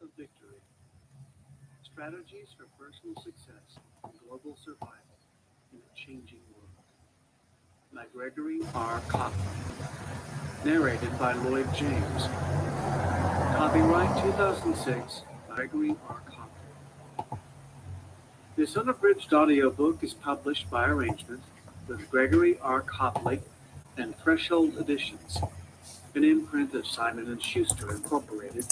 of Victory, Strategies for Personal Success and Global Survival in a Changing World, by Gregory R. Copley, narrated by Lloyd James. Copyright 2006 by Gregory R. Copley. This unabridged audiobook is published by arrangement with Gregory R. Copley and Threshold Editions, an imprint of Simon & Schuster Incorporated,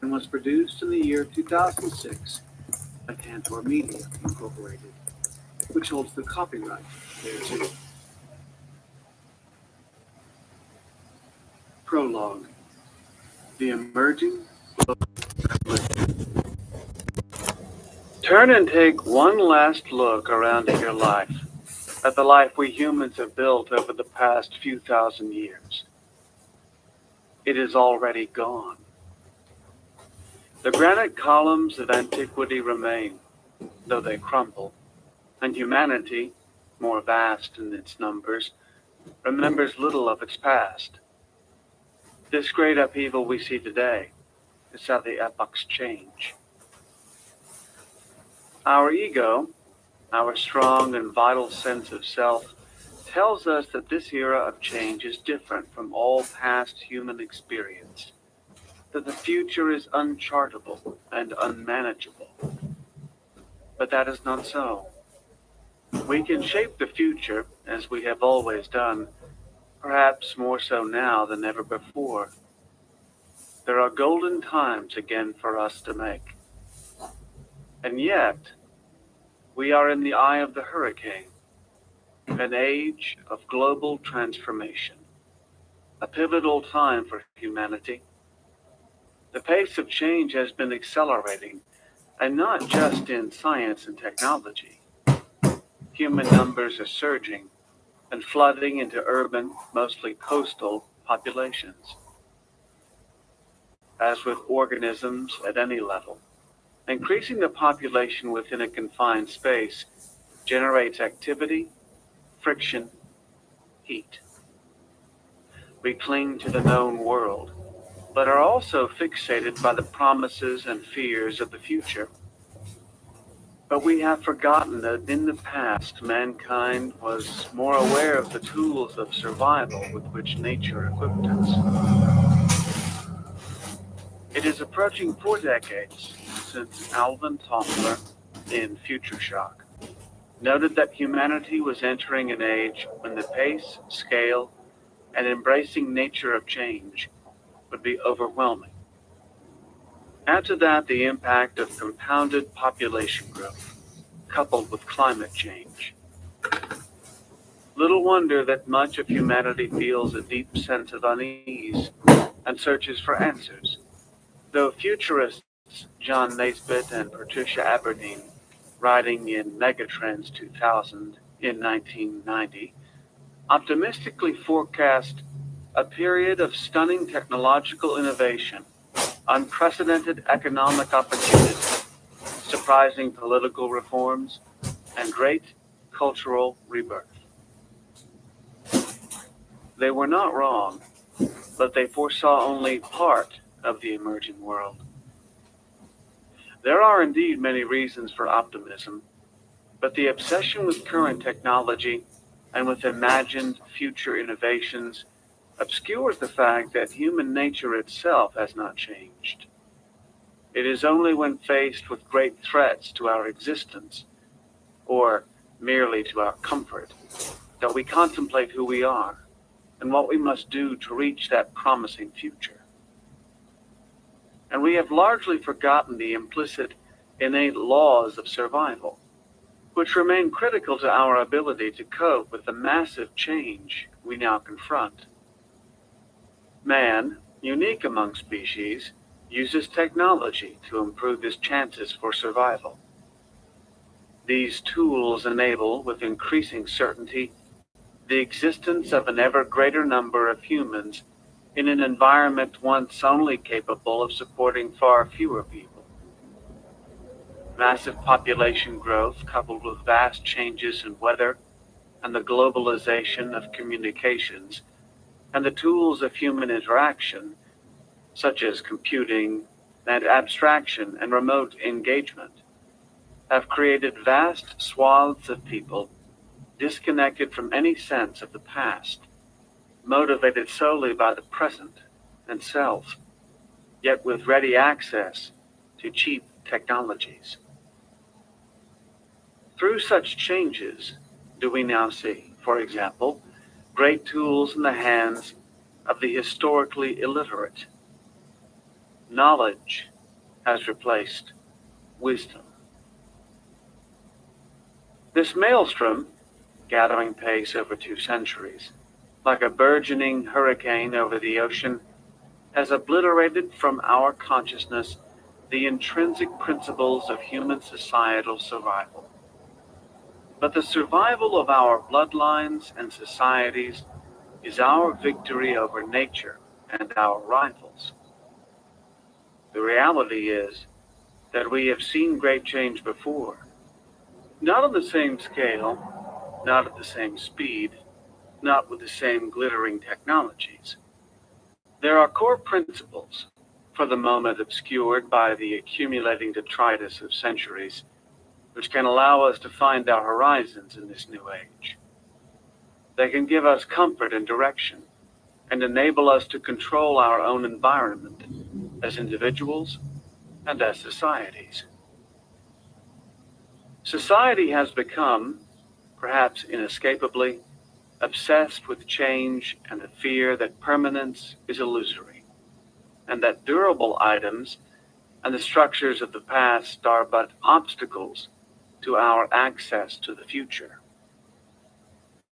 and was produced in the year 2006 by Tantor Media Incorporated, which holds the copyright thereto. Prologue: The Emerging Global Revolution. Turn and take one last look around at your life, at the life we humans have built over the past few thousand years. It is already gone. The granite columns of antiquity remain, though they crumble, and humanity, more vast in its numbers, remembers little of its past. This great upheaval we see today is how the epochs change. Our ego, our strong and vital sense of self, tells us that this era of change is different from all past human experience, that the future is unchartable and unmanageable. But that is not so. We can shape the future as we have always done, perhaps more so now than ever before. There are golden times again for us to make. And yet, we are in the eye of the hurricane, an age of global transformation, a pivotal time for humanity. The pace of change has been accelerating, and not just in science and technology. Human numbers are surging and flooding into urban, mostly coastal, populations. As with organisms at any level, increasing the population within a confined space generates activity, friction, heat. We cling to the known world, but are also fixated by the promises and fears of the future. But we have forgotten that in the past, mankind was more aware of the tools of survival with which nature equipped us. It is approaching 4 decades since Alvin Toffler, in Future Shock, noted that humanity was entering an age when the pace, scale, and embracing nature of change would be overwhelming. Add to that the impact of compounded population growth, coupled with climate change. Little wonder that much of humanity feels a deep sense of unease and searches for answers, though futurists John Naisbitt and Patricia Aberdeen, writing in Megatrends 2000 in 1990, optimistically forecast a period of stunning technological innovation, unprecedented economic opportunity, surprising political reforms, and great cultural rebirth. They were not wrong, but they foresaw only part of the emerging world. There are indeed many reasons for optimism, but the obsession with current technology and with imagined future innovations obscures the fact that human nature itself has not changed. It is only when faced with great threats to our existence, or merely to our comfort, that we contemplate who we are and what we must do to reach that promising future. And we have largely forgotten the implicit, innate laws of survival, which remain critical to our ability to cope with the massive change we now confront. Man, unique among species, uses technology to improve his chances for survival. These tools enable, with increasing certainty, the existence of an ever greater number of humans in an environment once only capable of supporting far fewer people. Massive population growth, coupled with vast changes in weather and the globalization of communications, and the tools of human interaction, such as computing, and abstraction and remote engagement have created vast swaths of people disconnected from any sense of the past, motivated solely by the present and self, yet with ready access to cheap technologies. Through such changes do we now see, for example, great tools in the hands of the historically illiterate. Knowledge has replaced wisdom. This maelstrom, gathering pace over 2 centuries, like a burgeoning hurricane over the ocean, has obliterated from our consciousness the intrinsic principles of human societal survival. But the survival of our bloodlines and societies is our victory over nature and our rivals. The reality is that we have seen great change before, not on the same scale, not at the same speed, not with the same glittering technologies. There are core principles, for the moment obscured by the accumulating detritus of centuries, which can allow us to find our horizons in this new age. They can give us comfort and direction, and enable us to control our own environment as individuals and as societies. Society has become, perhaps inescapably, obsessed with change and the fear that permanence is illusory, and that durable items and the structures of the past are but obstacles to our access to the future.